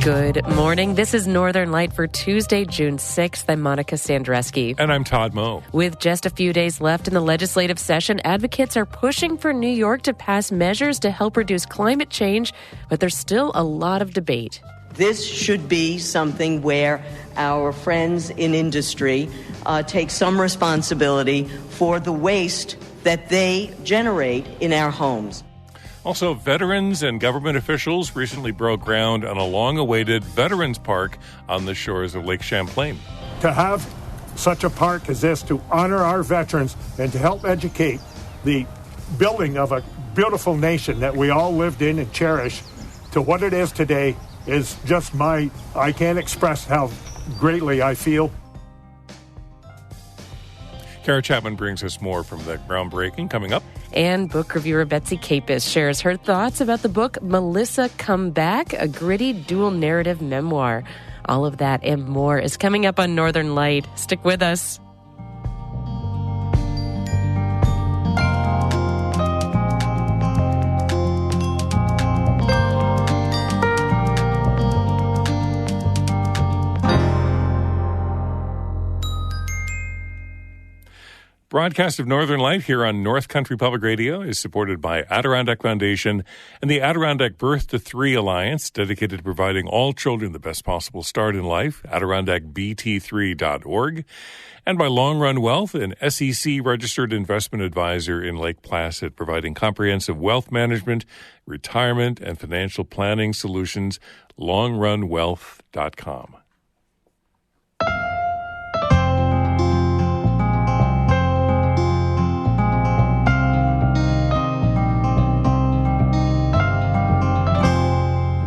Good morning. This is Northern Light for Tuesday, June 6th. I'm Monica Sandreski. And I'm Todd Moe. With just a few days left in the legislative session, advocates are pushing for New York to pass measures to help reduce climate change, but there's still a lot of debate. This should be something where our friends in industry take some responsibility for the waste that they generate in our homes. Also, veterans and government officials recently broke ground on a long-awaited Veterans Park on the shores of Lake Champlain. To have such a park as this, to honor our veterans and to help educate the building of a beautiful nation that we all lived in and cherish to what it is today is just I can't express how greatly I feel. Kara Chapman brings us more from the groundbreaking coming up. And book reviewer Betsy Capus shares her thoughts about the book Melissa Come Back, a gritty dual narrative memoir. All of that and more is coming up on Northern Light. Stick with us. Broadcast of Northern Light here on North Country Public Radio is supported by Adirondack Foundation and the Adirondack Birth to 3 Alliance, dedicated to providing all children the best possible start in life, AdirondackBT3.org, and by Long Run Wealth, an SEC-registered investment advisor in Lake Placid, providing comprehensive wealth management, retirement, and financial planning solutions, longrunwealth.com.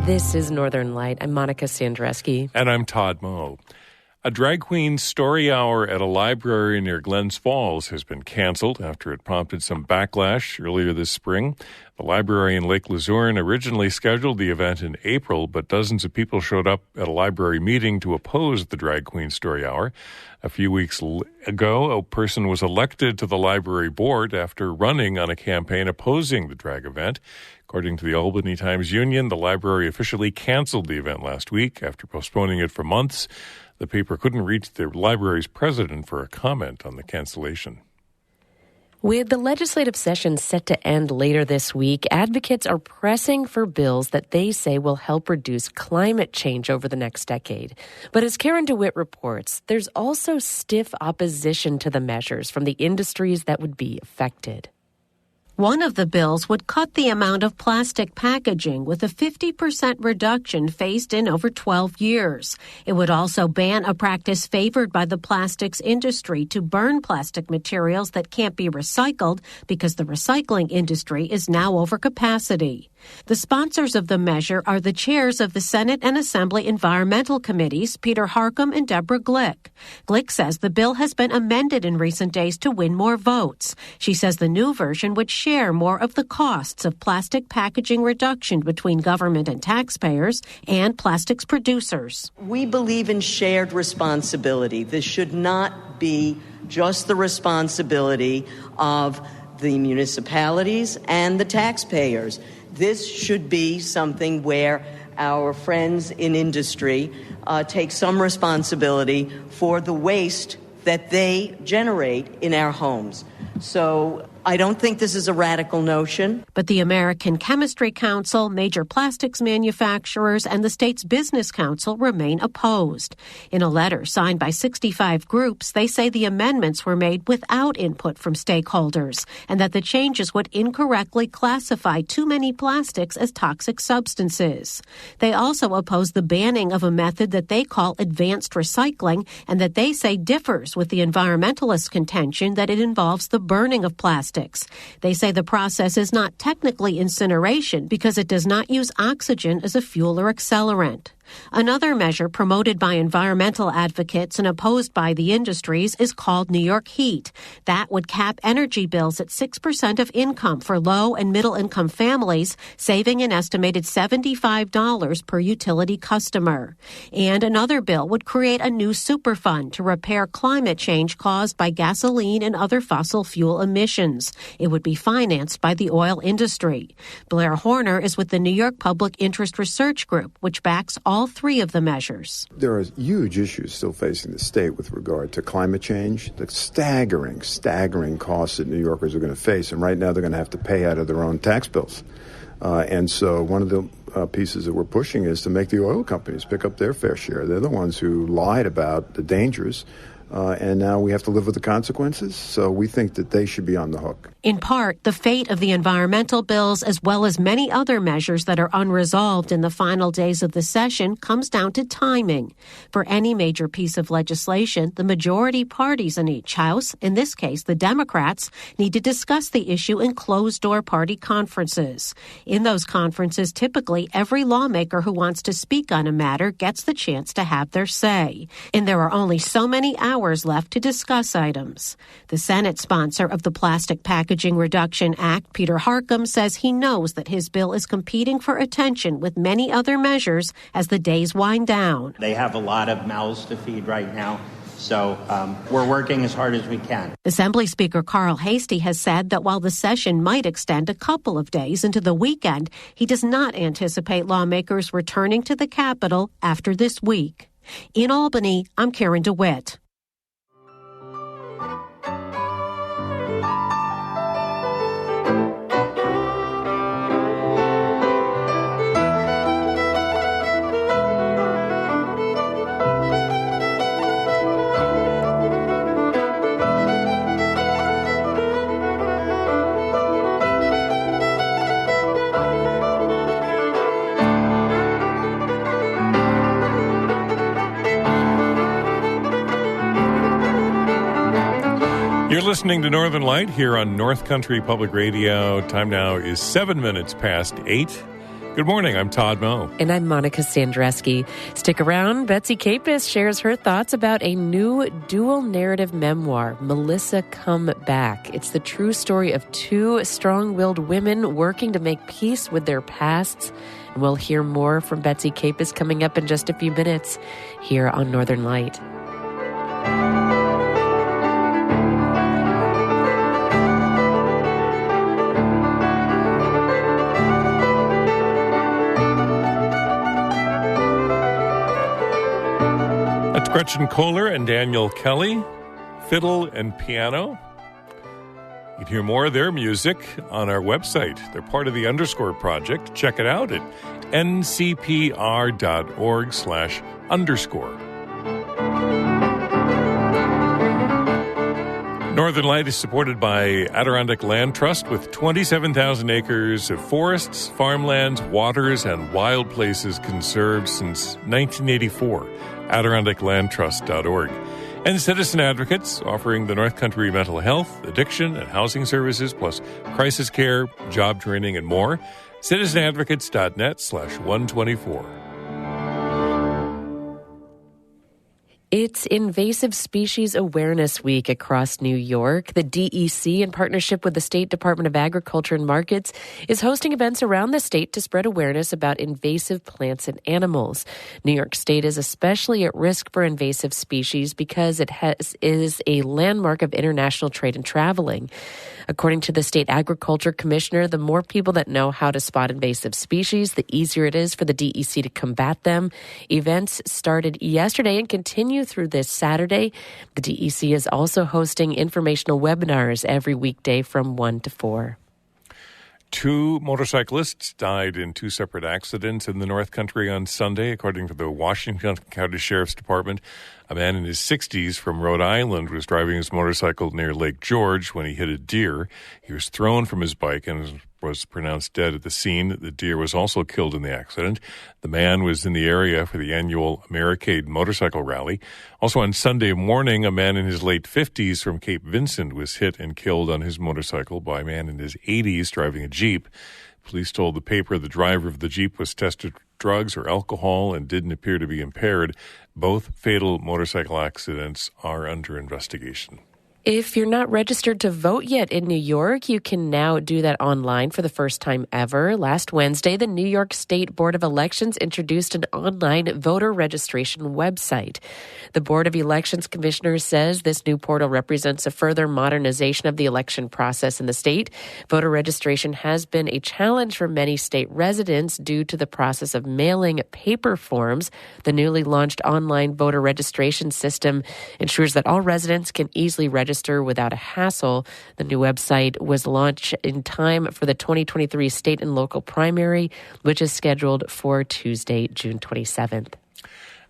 This is Northern Light. I'm Monica Sandreski. And I'm Todd Moe. A drag queen story hour at a library near Glens Falls has been canceled after it prompted some backlash earlier this spring. The library in Lake Luzerne originally scheduled the event in April, but dozens of people showed up at a library meeting to oppose the drag queen story hour. A few weeks ago, a person was elected to the library board after running on a campaign opposing the drag event. According to the Albany Times-Union, the library officially canceled the event last week after postponing it for months. The paper couldn't reach the library's president for a comment on the cancellation. With the legislative session set to end later this week, advocates are pressing for bills that they say will help reduce climate change over the next decade. But as Karen DeWitt reports, there's also stiff opposition to the measures from the industries that would be affected. One of the bills would cut the amount of plastic packaging with a 50% reduction phased in over 12 years. It would also ban a practice favored by the plastics industry to burn plastic materials that can't be recycled because the recycling industry is now over capacity. The sponsors of the measure are the chairs of the Senate and Assembly Environmental Committees, Peter Harcum and Deborah Glick. Glick says the bill has been amended in recent days to win more votes. She says the new version would share more of the costs of plastic packaging reduction between government and taxpayers and plastics producers. We believe in shared responsibility. This should not be just the responsibility of the municipalities and the taxpayers. This should be something where our friends in industry take some responsibility for the waste that they generate in our homes. So I don't think this is a radical notion. But the American Chemistry Council, major plastics manufacturers, and the state's Business Council remain opposed. In a letter signed by 65 groups, they say the amendments were made without input from stakeholders and that the changes would incorrectly classify too many plastics as toxic substances. They also oppose the banning of a method that they call advanced recycling and that they say differs with the environmentalists' contention that it involves the burning of plastics. They say the process is not technically incineration because it does not use oxygen as a fuel or accelerant. Another measure promoted by environmental advocates and opposed by the industries is called New York Heat. That would cap energy bills at 6% of income for low and middle income families, saving an estimated $75 per utility customer. And another bill would create a new superfund to repair climate change caused by gasoline and other fossil fuel emissions. It would be financed by the oil industry. Blair Horner is with the New York Public Interest Research Group, which backs all all three of the measures. There are huge issues still facing the state with regard to climate change, the staggering costs that New Yorkers are going to face. And right now they're going to have to pay out of their own tax bills. And so one of the pieces that we're pushing is to make the oil companies pick up their fair share. They're the ones who lied about the dangers. And now we have to live with the consequences. So we think that they should be on the hook. In part, the fate of the environmental bills, as well as many other measures that are unresolved in the final days of the session, comes down to timing. For any major piece of legislation, the majority parties in each house, in this case the Democrats, need to discuss the issue in closed-door party conferences. In those conferences, typically every lawmaker who wants to speak on a matter gets the chance to have their say. And there are only so many hours left to discuss items. The Senate sponsor of the Plastic Packaging Reduction Act, Peter Harcum, says he knows that his bill is competing for attention with many other measures as the days wind down. They have a lot of mouths to feed right now, so we're working as hard as we can. Assembly Speaker Carl Hastie has said that while the session might extend a couple of days into the weekend, he does not anticipate lawmakers returning to the Capitol after this week. In Albany, I'm Karen DeWitt. You're listening to Northern Light here on North Country Public Radio. Time now is 7 minutes past 8. Good morning. I'm Todd Moe. And I'm Monica Sandreski. Stick around. Betsy Capus shares her thoughts about a new dual narrative memoir, Melissa Come Back. It's the true story of two strong-willed women working to make peace with their pasts. And we'll hear more from Betsy Capus coming up in just a few minutes here on Northern Light. Gretchen Kohler and Daniel Kelly, fiddle and piano. You can hear more of their music on our website. They're part of the Underscore Project. Check it out at ncpr.org/underscore. Northern Light is supported by Adirondack Land Trust with 27,000 acres of forests, farmlands, waters, and wild places conserved since 1984. AdirondackLandTrust.org. And Citizen Advocates, offering the North Country mental health, addiction, and housing services, plus crisis care, job training, and more. CitizenAdvocates.net/124. It's Invasive Species Awareness Week across New York. The DEC, in partnership with the State Department of Agriculture and Markets, is hosting events around the state to spread awareness about invasive plants and animals. New York State is especially at risk for invasive species because it is a landmark of international trade and traveling. According to the state agriculture commissioner, the more people that know how to spot invasive species, the easier it is for the DEC to combat them. Events started yesterday and continue through this Saturday. The DEC is also hosting informational webinars every weekday from 1 to 4. Two motorcyclists died in two separate accidents in the North Country on Sunday, according to the Washington County Sheriff's Department. A man in his 60s from Rhode Island was driving his motorcycle near Lake George when he hit a deer. He was thrown from his bike and was pronounced dead at the scene. The deer was also killed in the accident. The man was in the area for the annual Americade motorcycle rally. Also on Sunday morning, a man in his late 50s from Cape Vincent was hit and killed on his motorcycle by a man in his 80s driving a Jeep. Police told the paper the driver of the Jeep was tested for drugs or alcohol and didn't appear to be impaired. Both fatal motorcycle accidents are under investigation. If you're not registered to vote yet in New York, you can now do that online for the first time ever. Last Wednesday, the New York State Board of Elections introduced an online voter registration website. The Board of Elections Commissioner says this new portal represents a further modernization of the election process in the state. Voter registration has been a challenge for many state residents due to the process of mailing paper forms. The newly launched online voter registration system ensures that all residents can easily register without a hassle. The new website was launched in time for the 2023 state and local primary, which is scheduled for Tuesday, June 27th.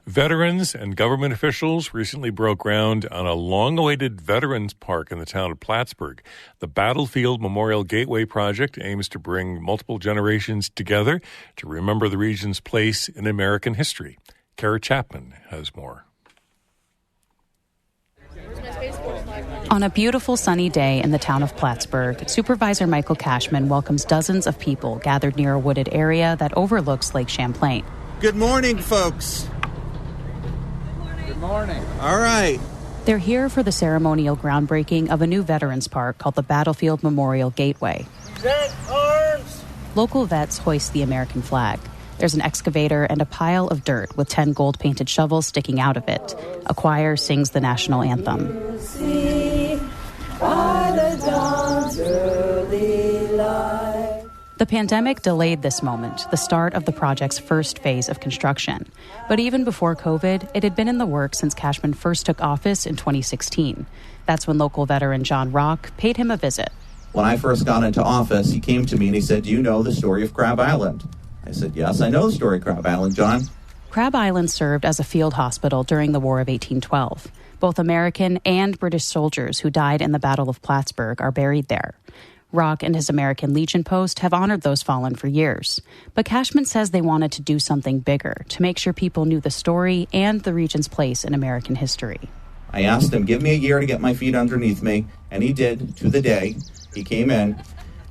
Veterans and government officials recently broke ground on a long-awaited Veterans Park in the town of Plattsburgh. The Battlefield Memorial Gateway project aims to bring multiple generations together to remember the region's place in American history. Kara Chapman has more. On a beautiful sunny day in the town of Plattsburgh, Supervisor Michael Cashman welcomes dozens of people gathered near a wooded area that overlooks Lake Champlain. Good morning, folks. Good morning. All right. They're here for the ceremonial groundbreaking of a new veterans park called the Battlefield Memorial Gateway. Set arms! Local vets hoist the American flag. There's an excavator and a pile of dirt with 10 gold-painted shovels sticking out of it. A choir sings the national anthem. The pandemic delayed this moment, the start of the project's first phase of construction. But even before COVID, it had been in the works since Cashman first took office in 2016. That's when local veteran John Rock paid him a visit. When I first got into office, he came to me and he said, "Do you know the story of Crab Island?" I said, "Yes, I know the story of Crab Island, John." Crab Island served as a field hospital during the War of 1812. Both American and British soldiers who died in the Battle of Plattsburgh are buried there. Rock and his American Legion post have honored those fallen for years. But Cashman says they wanted to do something bigger to make sure people knew the story and the region's place in American history. I asked him, "Give me a year to get my feet underneath me," and he did, to the day. He came in,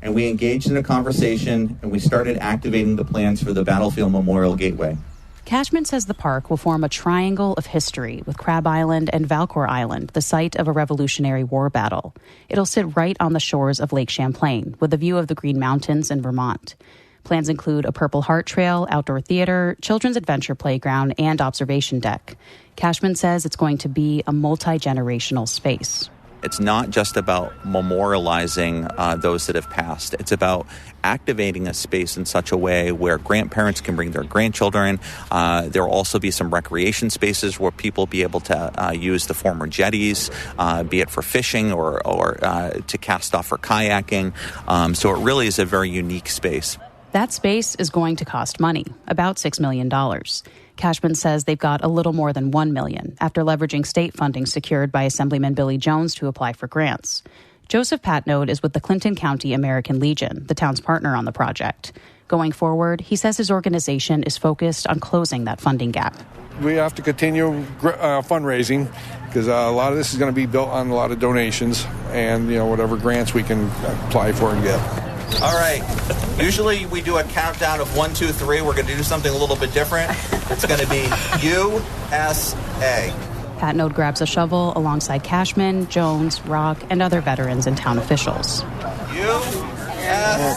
and we engaged in a conversation, and we started activating the plans for the Battlefield Memorial Gateway. Cashman says the park will form a triangle of history with Crab Island and Valcour Island, the site of a Revolutionary War battle. It'll sit right on the shores of Lake Champlain, with a view of the Green Mountains in Vermont. Plans include a Purple Heart Trail, outdoor theater, children's adventure playground, and observation deck. Cashman says it's going to be a multi-generational space. It's not just about memorializing those that have passed. It's about activating a space in such a way where grandparents can bring their grandchildren. There will also be some recreation spaces where people will be able to use the former jetties, be it for fishing or to cast off for kayaking. So it really is a very unique space. That space is going to cost money, about $6 million. Cashman says they've got a little more than $1 million after leveraging state funding secured by Assemblyman Billy Jones to apply for grants. Joseph Patnode is with the Clinton County American Legion, the town's partner on the project. Going forward, he says his organization is focused on closing that funding gap. We have to continue fundraising because a lot of this is going to be built on a lot of donations and whatever grants we can apply for and get. All right. Usually we do a countdown of 1, 2, 3. We're going to do something a little bit different. It's going to be USA. Patnode grabs a shovel alongside Cashman, Jones, Rock, and other veterans and town officials. USA.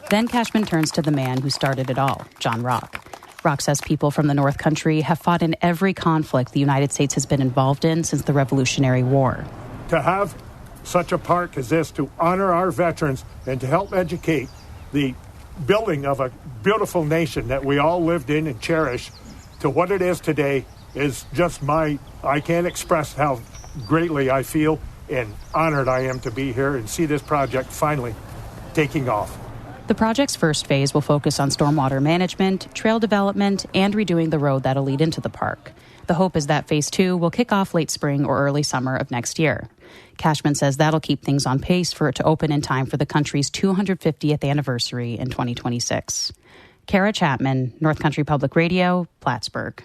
Then Cashman turns to the man who started it all, John Rock. Rock says people from the North Country have fought in every conflict the United States has been involved in since the Revolutionary War. To have such a park as this, to honor our veterans and to help educate the building of a beautiful nation that we all lived in and cherish to what it is today is just I can't express how greatly I feel and honored I am to be here and see this project finally taking off. The project's first phase will focus on stormwater management, trail development, and redoing the road that'll lead into the park. The hope is that phase 2 will kick off late spring or early summer of next year. Cashman says that'll keep things on pace for it to open in time for the country's 250th anniversary in 2026. Kara Chapman, North Country Public Radio, Plattsburgh.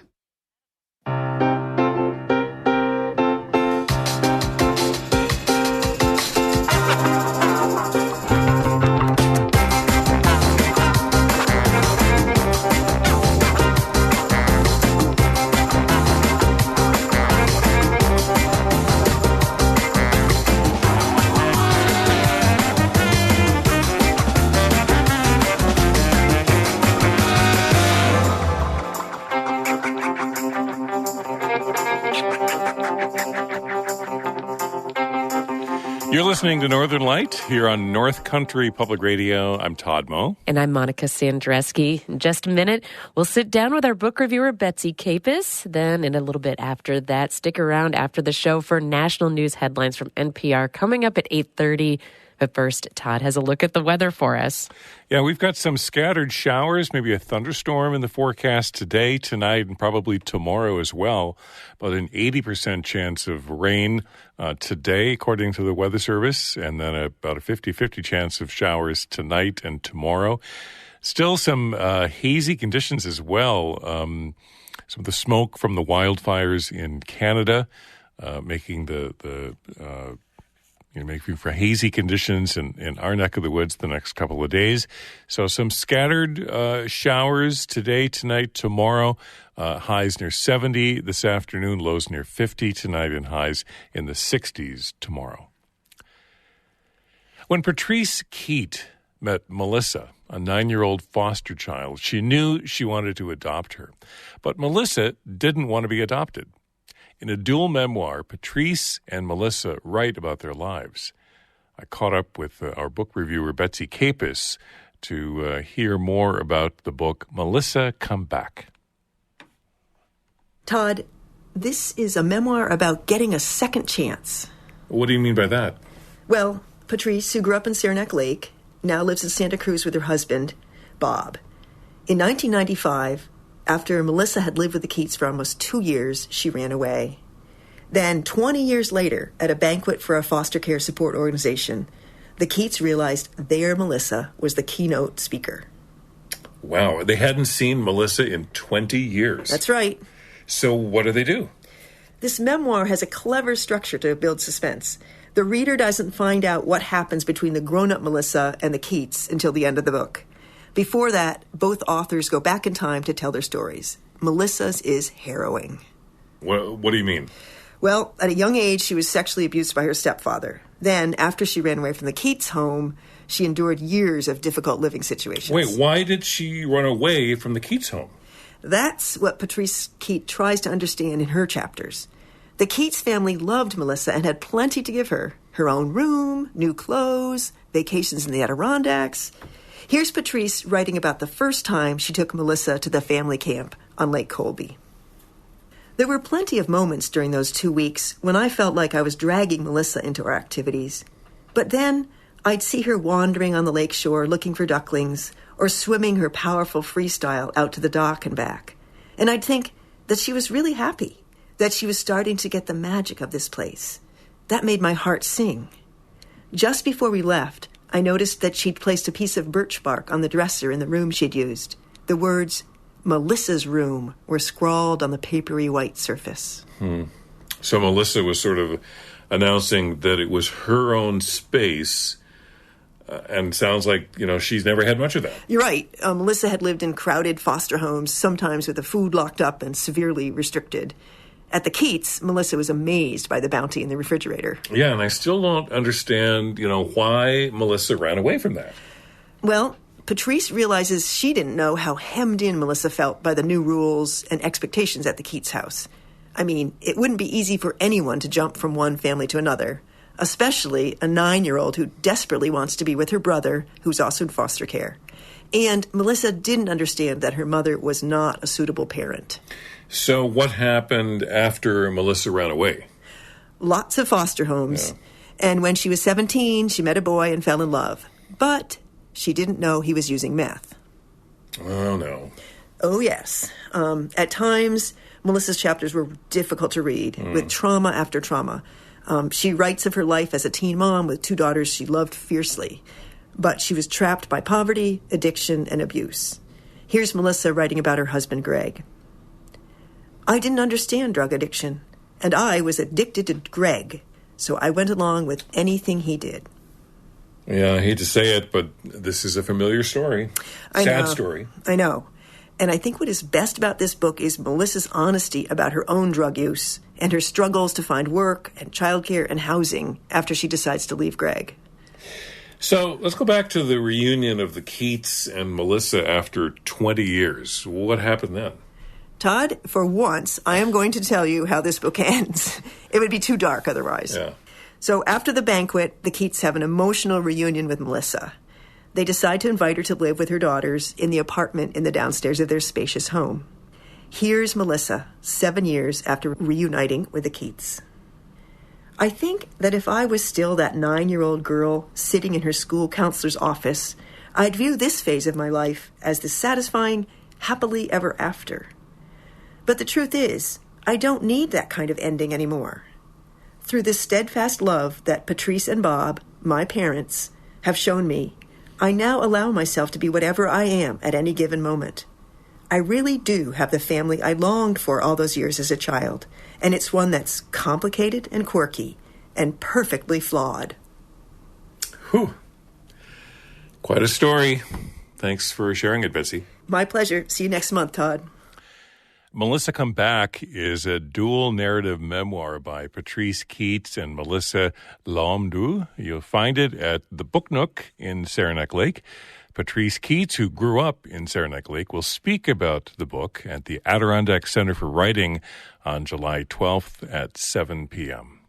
You're listening to Northern Light here on North Country Public Radio. I'm Todd Moe. And I'm Monica Sandreski. In just a minute, we'll sit down with our book reviewer, Betsy Capus. Then, in a little bit after that, stick around after the show for national news headlines from NPR coming up at 8:30. But first, Todd has a look at the weather for us. Yeah, we've got some scattered showers, maybe a thunderstorm in the forecast today, tonight, and probably tomorrow as well. But an 80% chance of rain today, according to the Weather Service, and then about a 50-50 chance of showers tonight and tomorrow. Still some hazy conditions as well. Some of the smoke from the wildfires in Canada making making for hazy conditions in our neck of the woods the next couple of days. So some scattered showers today, tonight, tomorrow. Highs near 70 this afternoon, lows near 50 tonight, and highs in the 60s tomorrow. When Patrice Keat met Melissa, a 9-year-old foster child, she knew she wanted to adopt her. But Melissa didn't want to be adopted. In a dual memoir, Patrice and Melissa write about their lives. I caught up with our book reviewer, Betsy Capus, to hear more about the book, Melissa, Come Back. Todd, this is a memoir about getting a second chance. What do you mean by that? Well, Patrice, who grew up in Saranac Lake, now lives in Santa Cruz with her husband, Bob. In 1995, after Melissa had lived with the Keats for almost 2 years, she ran away. Then, 20 years later, at a banquet for a foster care support organization, the Keats realized their Melissa was the keynote speaker. Wow, they hadn't seen Melissa in 20 years. That's right. So what do? This memoir has a clever structure to build suspense. The reader doesn't find out what happens between the grown-up Melissa and the Keats until the end of the book. Before that, both authors go back in time to tell their stories. Melissa's is harrowing. What do you mean? Well, at a young age, she was sexually abused by her stepfather. Then, after she ran away from the Keats home, she endured years of difficult living situations. Wait, why did she run away from the Keats home? That's what Patrice Keat tries to understand in her chapters. The Keats family loved Melissa and had plenty to give her. Her own room, new clothes, vacations in the Adirondacks. Here's Patrice writing about the first time she took Melissa to the family camp on Lake Colby. There were plenty of moments during those 2 weeks when I felt like I was dragging Melissa into our activities. But then I'd see her wandering on the lake shore looking for ducklings or swimming her powerful freestyle out to the dock and back. And I'd think that she was really happy, that she was starting to get the magic of this place. That made my heart sing. Just before we left, I noticed that she'd placed a piece of birch bark on the dresser in the room she'd used. The words, Melissa's room, were scrawled on the papery white surface. So Melissa was sort of announcing that it was her own space, and sounds like, she's never had much of that. You're right. Melissa had lived in crowded foster homes, sometimes with the food locked up and severely restricted. At the Keats, Melissa was amazed by the bounty in the refrigerator. Yeah, and I still don't understand, why Melissa ran away from that. Well, Patrice realizes she didn't know how hemmed in Melissa felt by the new rules and expectations at the Keats house. I mean, it wouldn't be easy for anyone to jump from one family to another, especially a 9-year-old who desperately wants to be with her brother, who's also in foster care. And Melissa didn't understand that her mother was not a suitable parent. So what happened after Melissa ran away? Lots of foster homes. Yeah. And when she was 17, she met a boy and fell in love. But she didn't know he was using meth. Oh, no. Oh, yes. At times, Melissa's chapters were difficult to read, with trauma after trauma. She writes of her life as a teen mom with 2 daughters she loved fiercely. But she was trapped by poverty, addiction, and abuse. Here's Melissa writing about her husband, Greg. I didn't understand drug addiction, and I was addicted to Greg, so I went along with anything he did. Yeah, I hate to say it, but this is a familiar story. Sad story. I know. And I think what is best about this book is Melissa's honesty about her own drug use and her struggles to find work and childcare and housing after she decides to leave Greg. So let's go back to the reunion of the Keats and Melissa after 20 years. What happened then? Todd, for once, I am going to tell you how this book ends. It would be too dark otherwise. Yeah. So after the banquet, the Keats have an emotional reunion with Melissa. They decide to invite her to live with her daughters in the apartment in the downstairs of their spacious home. Here's Melissa, 7 years after reuniting with the Keats. I think that if I was still that 9-year-old girl sitting in her school counselor's office, I'd view this phase of my life as the satisfying happily ever after. But the truth is, I don't need that kind of ending anymore. Through the steadfast love that Patrice and Bob, my parents, have shown me, I now allow myself to be whatever I am at any given moment. I really do have the family I longed for all those years as a child, and it's one that's complicated and quirky and perfectly flawed. Whew. Quite a story. Thanks for sharing it, Betsy. My pleasure. See you next month, Todd. Melissa Come Back is a dual narrative memoir by Patrice Keats and Melissa Lomdu. You'll find it at the Book Nook in Saranac Lake. Patrice Keats, who grew up in Saranac Lake, will speak about the book at the Adirondack Center for Writing on July 12th at 7 p.m.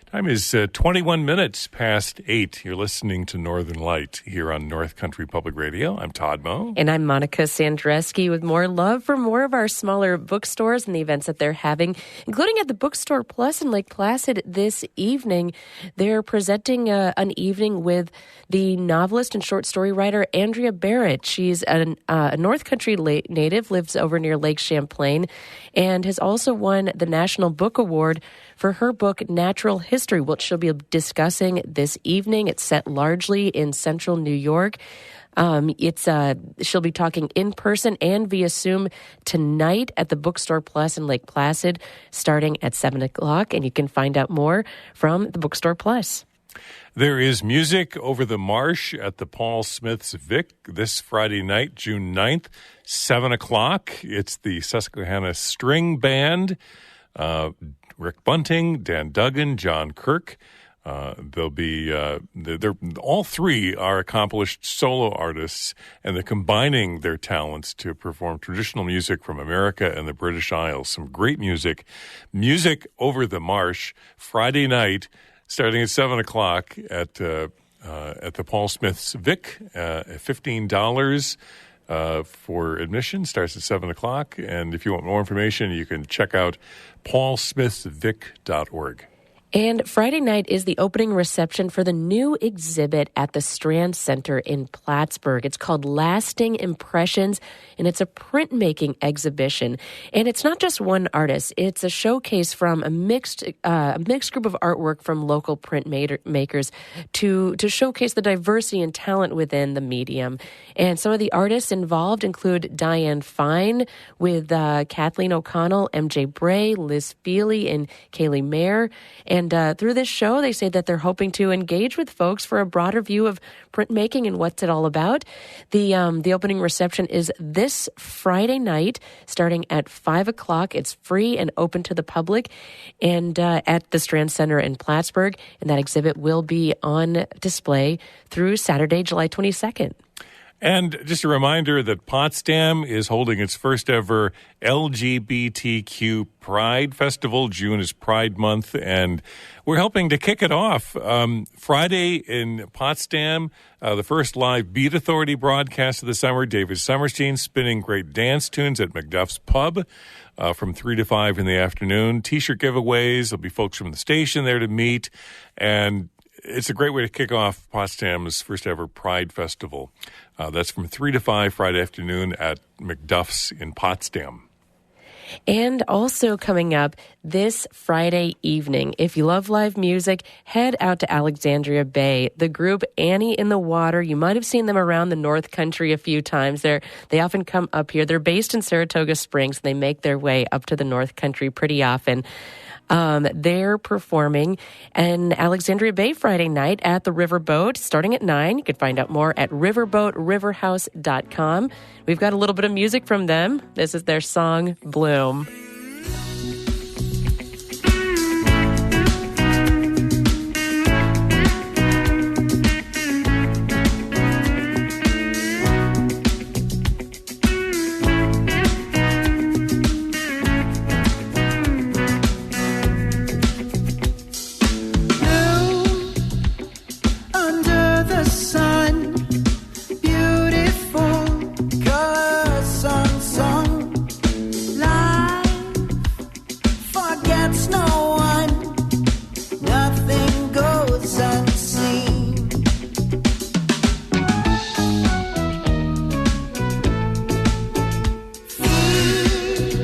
Time is 21 minutes past 8. You're listening to Northern Light here on North Country Public Radio. I'm Todd Moe. And I'm Monica Sandreski with more love for more of our smaller bookstores and the events that they're having, including at the Bookstore Plus in Lake Placid this evening. They're presenting an evening with the novelist and short story writer Andrea Barrett. She's a North Country native, lives over near Lake Champlain, and has also won the National Book Award for her book, Natural History, which she'll be discussing this evening. It's set largely in central New York. She'll be talking in person and via Zoom tonight at the Bookstore Plus in Lake Placid, starting at 7 o'clock, and you can find out more from the Bookstore Plus. There is music over the marsh at the Paul Smith's Vic this Friday night, June 9th, 7 o'clock. It's the Susquehanna String Band. Rick Bunting, Dan Duggan, John Kirk. They'll be they're all three are accomplished solo artists, and they're combining their talents to perform traditional music from America and the British Isles. Some great music. Music over the marsh Friday night, starting at 7 o'clock at the Paul Smith's Vic. $15. For admission, starts at 7 o'clock. And if you want more information, you can check out paulsmithsvic.org. And Friday night is the opening reception for the new exhibit at the Strand Center in Plattsburgh. It's called Lasting Impressions, and it's a printmaking exhibition. And it's not just one artist. It's a showcase from a mixed group of artwork from local printmakers to showcase the diversity and talent within the medium. And some of the artists involved include Diane Fine with Kathleen O'Connell, MJ Bray, Liz Feely, and Kaylee Mayer. And through this show, they say that they're hoping to engage with folks for a broader view of printmaking and what's it all about. The opening reception is this Friday night, starting at 5 o'clock. It's free and open to the public, and at the Strand Center in Plattsburgh. And that exhibit will be on display through Saturday, July 22nd. And just a reminder that Potsdam is holding its first ever LGBTQ Pride Festival. June is Pride Month, and we're helping to kick it off. Friday in Potsdam, the first live Beat Authority broadcast of the summer. David Summerstein spinning great dance tunes at McDuff's Pub from 3 to 5 in the afternoon. T-shirt giveaways. There'll be folks from the station there to meet, and it's a great way to kick off Potsdam's first ever Pride Festival. That's from 3 to 5 Friday afternoon at McDuff's in Potsdam. And also coming up this Friday evening, if you love live music, head out to Alexandria Bay. The group Annie in the Water, you might have seen them around the North Country a few times. They often come up here. They're based in Saratoga Springs. They make their way up to the North Country pretty often. They're performing in Alexandria Bay Friday night at the Riverboat, starting at 9. You can find out more at riverboatriverhouse.com. We've got a little bit of music from them. This is their song, Bloom. Blue the sun. Beautiful color song. Life forgets no one. Nothing goes unseen. Feed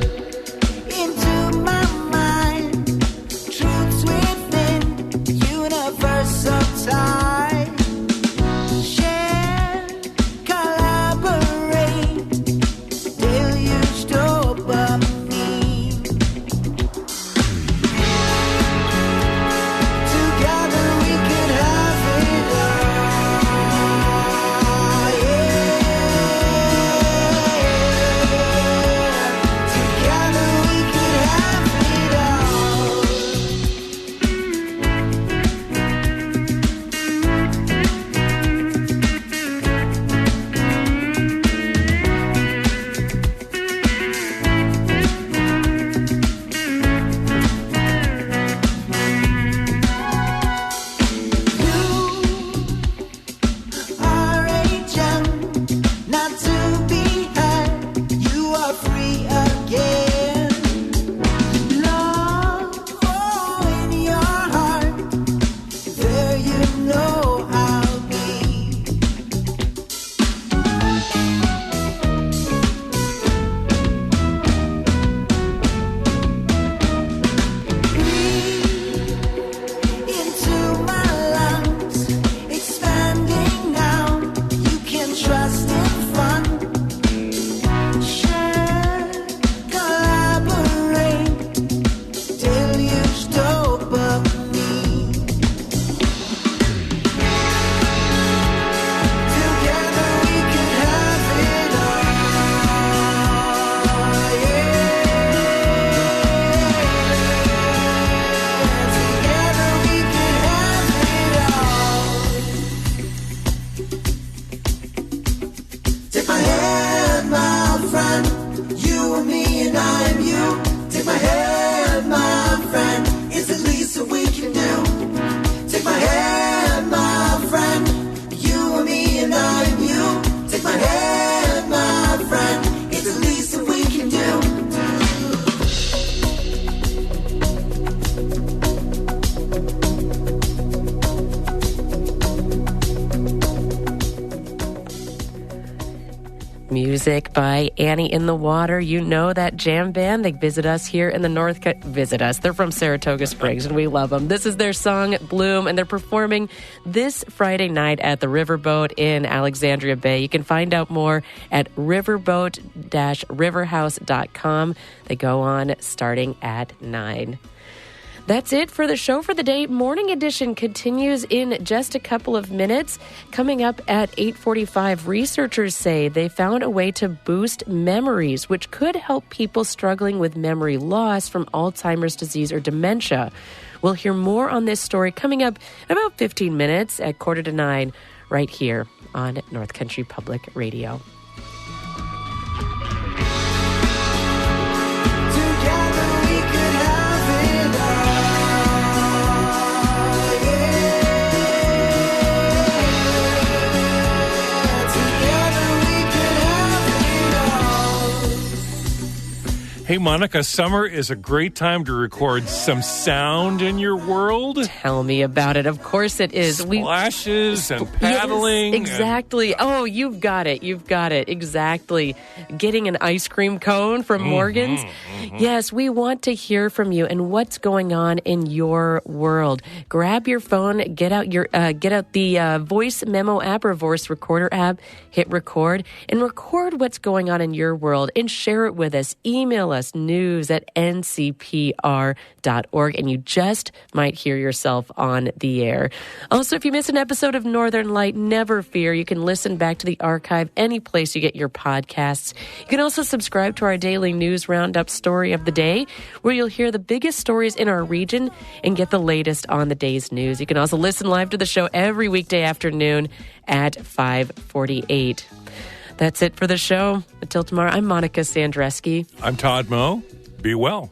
into my mind truths within universal time. Share, collaborate, deluge dopamine. Together we could have it all. Together we could have it all. Are a gem, not to be had. You are free again. Love, in your heart. There you know I'll be. Into my lungs, expanding now. You can trust in fun. Share, collaborate, deluge dopamine. Together we can have it all. Together we can have it all. Take my hand, my friend. You and me and I'm you. Take my hand, my friend. It's the least that we can do. Take my hand, my friend. You and me and I'm you. Take my hand, my friend. It's the least that we can do. Music by Annie in the Water. You know that jam band. They visit us here in the visit us. They're from Saratoga Springs, and we love them. This is their song, Bloom, and they're performing this Friday night at the Riverboat in Alexandria Bay. You can find out more at riverboat-riverhouse.com. They go on starting at 9. That's it for the show for the day. Morning Edition continues in just a couple of minutes. Coming up at 8:45, researchers say they found a way to boost memories, which could help people struggling with memory loss from Alzheimer's disease or dementia. We'll hear more on this story coming up in about 15 minutes at 8:45 right here on North Country Public Radio. Together we could have it all. Together we could have it all. Hey, Monica, summer is a great time to record some sound in your world. Tell me about it. Of course it is. Splashes and paddling. Yes, exactly. Oh, you've got it. You've got it. Exactly. Getting an ice cream cone from Morgan's. Yes, we want to hear from you and what's going on in your world. Grab your phone, get out the voice memo app or voice recorder app, hit record, and record what's going on in your world and share it with us. Email us news@ncpr.org, and you just might hear yourself on the air. Also, if you miss an episode of Northern Light, never fear. You can listen back to the archive any place you get your podcasts. You can also subscribe to our daily news roundup story of the day, where you'll hear the biggest stories in our region and get the latest on the day's news. You can also listen live to the show every weekday afternoon at 5:48. That's it for the show. Until tomorrow, I'm Monica Sandreski. I'm Todd Moe. Be well.